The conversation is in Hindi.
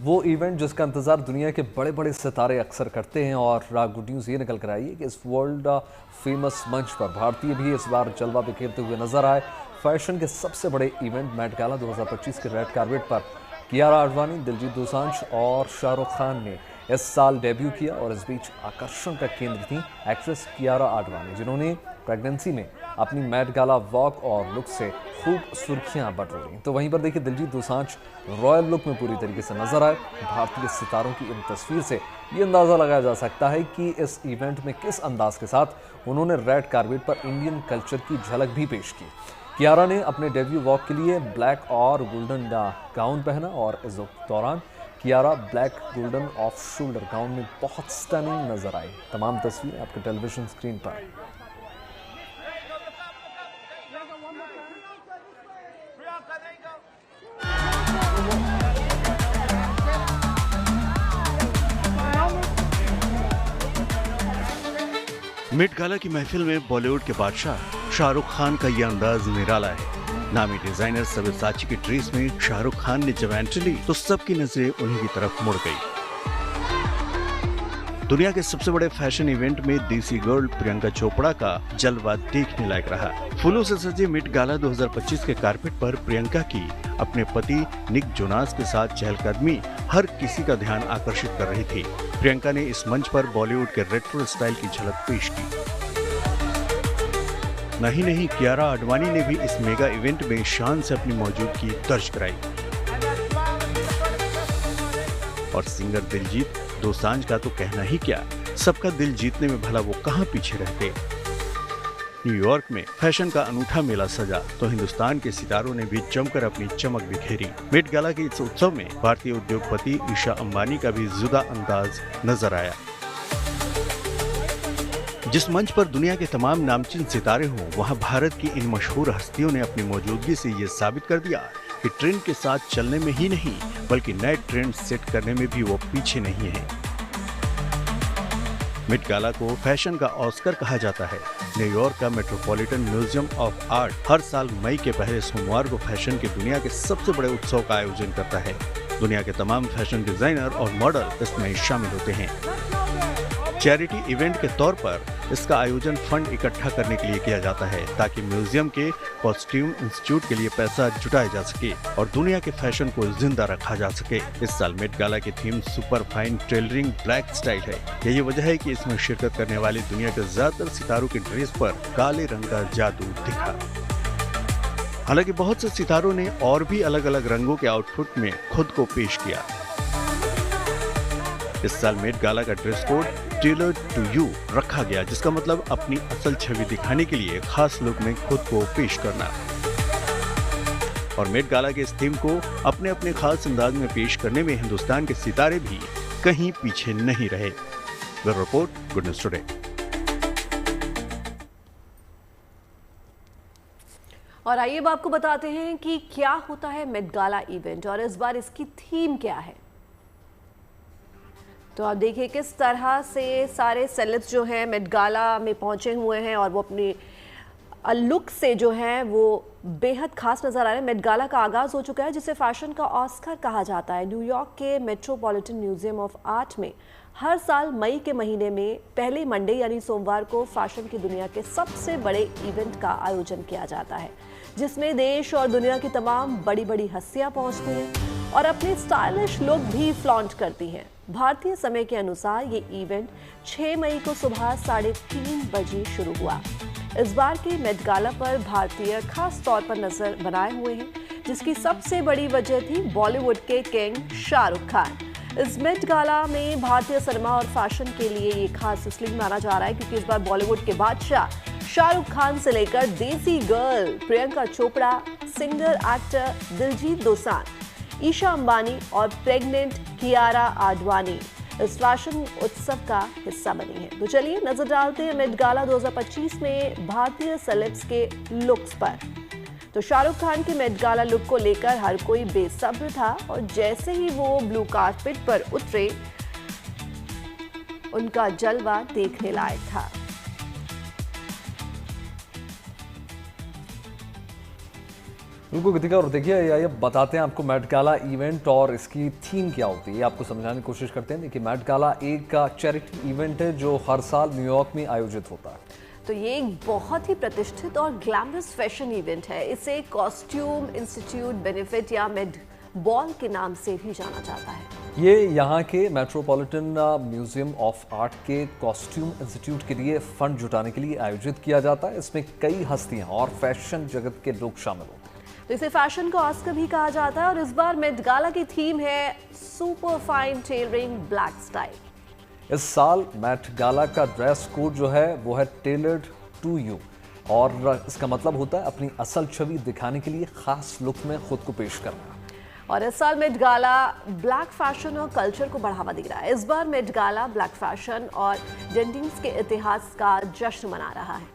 वो इवेंट जिसका इंतज़ार दुनिया के बड़े बड़े सितारे अक्सर करते हैं। और गुड न्यूज़ ये निकल कर आई है कि इस वर्ल्ड फेमस मंच पर भारतीय भी इस बार जलवा बिखेरते हुए नजर आए। फैशन के सबसे बड़े इवेंट मेट गाला 2025 के रेड कार्पेट पर कियारा आडवाणी, दिलजीत दोसांझ और शाहरुख खान ने इस साल डेब्यू किया। और इस बीच आकर्षण का केंद्र थी एक्ट्रेस कियारा आडवाणी, जिन्होंने प्रेगनेंसी में अपनी मेट गाला वॉक और लुक से खूब सुर्खियां बटोरी। तो वहीं पर देखिए दिलजीत दोसांझ रॉयल लुक में पूरी तरीके से नजर आए। भारतीय सितारों की इन तस्वीर से ये अंदाज़ा लगाया जा सकता है कि इस इवेंट में किस अंदाज के साथ उन्होंने रेड कार्पेट पर इंडियन कल्चर की झलक भी पेश की। कियारा ने अपने डेब्यू वॉक के लिए ब्लैक और गोल्डन गाउन पहना और इस दौरान Kiara black golden off shoulder gown में बहुत स्टनिंग नजर आई। तमाम तस्वीरें आपके टेलीविजन स्क्रीन पर। मेट गाला की महफिल में बॉलीवुड के बादशाह शाहरुख खान का यह अंदाज निराला है। नामी डिजाइनर सब्यसाची की ड्रेस में शाहरुख खान ने जब एंट्री ली तो सबकी नजरें उन्हीं की तरफ मुड़ गई। दुनिया के सबसे बड़े फैशन इवेंट में देसी गर्ल प्रियंका चोपड़ा का जलवा देखने लायक रहा। फूलों से सजे मेट गाला 2025 के कारपेट पर प्रियंका की अपने पति निक जोनास के साथ चहलकदमी हर किसी का ध्यान आकर्षित कर रही थी। प्रियंका ने इस मंच पर बॉलीवुड के रेट्रो स्टाइल की झलक पेश की। नहीं, कियारा आडवाणी ने भी इस मेगा इवेंट में शान से अपनी मौजूदगी दर्ज कराई। और सिंगर दिलजीत दोसांझ का तो कहना ही क्या, सबका दिल जीतने में भला वो कहां पीछे रहते। न्यूयॉर्क में फैशन का अनूठा मेला सजा तो हिंदुस्तान के सितारों ने भी जमकर अपनी चमक बिखेरी। मेट गाला के इस उत्सव में भारतीय उद्योगपति ईशा अंबानी का भी जुदा अंदाज नजर आया। जिस मंच पर दुनिया के तमाम नामचीन सितारे हों, वहां भारत की इन मशहूर हस्तियों ने अपनी मौजूदगी से ये साबित कर दिया कि ट्रेंड के साथ चलने में ही नहीं बल्कि नए ट्रेंड सेट करने में भी वो पीछे नहीं है। मेट गाला को फैशन का ऑस्कर कहा जाता है। न्यूयॉर्क का मेट्रोपॉलिटन म्यूजियम ऑफ आर्ट हर साल मई के पहले सोमवार को फैशन की दुनिया के सबसे बड़े उत्सव का आयोजन करता है। दुनिया के तमाम फैशन डिजाइनर और मॉडल इसमें शामिल होते हैं। चैरिटी इवेंट के तौर पर इसका आयोजन फंड इकट्ठा करने के लिए किया जाता है ताकि म्यूजियम के कॉस्ट्यूम इंस्टीट्यूट के लिए पैसा जुटाया जा सके और दुनिया के फैशन को जिंदा रखा जा सके। इस साल मेट गाला की theme super fine tailoring black style है। यही वजह है कि इसमें शिरकत करने वाली दुनिया के ज्यादातर सितारों की ड्रेस पर काले रंग का जादू दिखा। हालांकि बहुत से सितारों ने और भी अलग अलग रंगों के आउटफिट में खुद को पेश किया। इस साल मेट गाला का dress code tailored to you रखा गया, जिसका मतलब अपनी असल छवि दिखाने के लिए खास लुक में खुद को पेश करना। और मेट गाला के इस थीम को अपने अपने खास अंदाज में पेश करने में हिंदुस्तान के सितारे भी कहीं पीछे नहीं रहे। Bureau report, good news today. और आइए अब आपको बताते हैं कि क्या होता है मेट गाला इवेंट और इस बार इसकी थीम क्या है। तो आप देखिए किस तरह से सारे सेलेब्स जो हैं मेट गाला में पहुंचे हुए हैं और वो अपनी लुक से जो है वो बेहद खास नज़र आ रहे हैं। मेट गाला का आगाज़ हो चुका है जिसे फैशन का ऑस्कर कहा जाता है। न्यूयॉर्क के मेट्रोपॉलिटन म्यूजियम ऑफ आर्ट में हर साल मई के महीने में पहले मंडे यानी सोमवार को फैशन की दुनिया के सबसे बड़े इवेंट का आयोजन किया जाता है, जिसमें देश और दुनिया की तमाम बड़ी बड़ी हस्तियाँ पहुँचती हैं और अपनी स्टाइलिश लुक भी फ्लॉन्ट करती हैं। भारतीय समय के अनुसार ये इवेंट 6 मई को सुबह 3:30 बजे शुरू हुआ। इस बार के मेट गाला पर भारतीय खास तौर पर नजर बनाए हुए हैं, जिसकी सबसे बड़ी वजह थी बॉलीवुड के किंग शाहरुख खान। इस मेट गाला में भारतीय सिनेमा और फैशन के लिए ये खास इसलिए माना जा रहा है क्योंकि इस बार बॉलीवुड के बादशाह शाहरुख खान से लेकर desi girl Priyanka Chopra, singer actor Diljit Dosanjh, Isha Ambani और प्रेग्नेंट कियारा आडवाणी इस फैशन उत्सव का हिस्सा बनी है। तो चलिए नजर डालते हैं मेट गाला 2025 में भारतीय सेलेब्स के लुक्स पर। तो शाहरुख खान के मेट गाला लुक को लेकर हर कोई बेसब्र था और जैसे ही वो ब्लू कार्पेट पर उतरे उनका जलवा देखने लायक था। बिल्कुल कृतिका, और देखिए ये बताते हैं आपको मेट गाला इवेंट और इसकी थीम क्या होती है, ये आपको समझाने की कोशिश करते हैं। देखिए मेट गाला एक चैरिटी इवेंट है जो हर साल न्यूयॉर्क में आयोजित होता है। तो ये एक बहुत ही प्रतिष्ठित और ग्लैमरस फैशन इवेंट है। इसे कॉस्ट्यूम इंस्टीट्यूट बेनिफिट या मेड बॉल के नाम से भी जाना जाता है। ये यहाँ के मेट्रोपॉलिटन म्यूजियम ऑफ आर्ट के कॉस्ट्यूम इंस्टीट्यूट के लिए फंड जुटाने के लिए आयोजित किया जाता है। इसमें कई हस्तियां और फैशन जगत के लोग शामिल होते हैं। तो इसे फैशन का ऑस्कर भी कहा जाता है और इस बार मेट गाला की थीम है super fine tailoring black style. इस साल मेट गाला का ड्रेस कोड जो है वो है टेलर्ड टू यू, और इसका मतलब होता है अपनी असल छवि दिखाने के लिए खास लुक में खुद को पेश करना। और इस साल मेट गाला ब्लैक फैशन और कल्चर को बढ़ावा दे रहा है। इस बार मेट गाला ब्लैक फैशन और डेंटिंग्स के इतिहास का जश्न मना रहा है।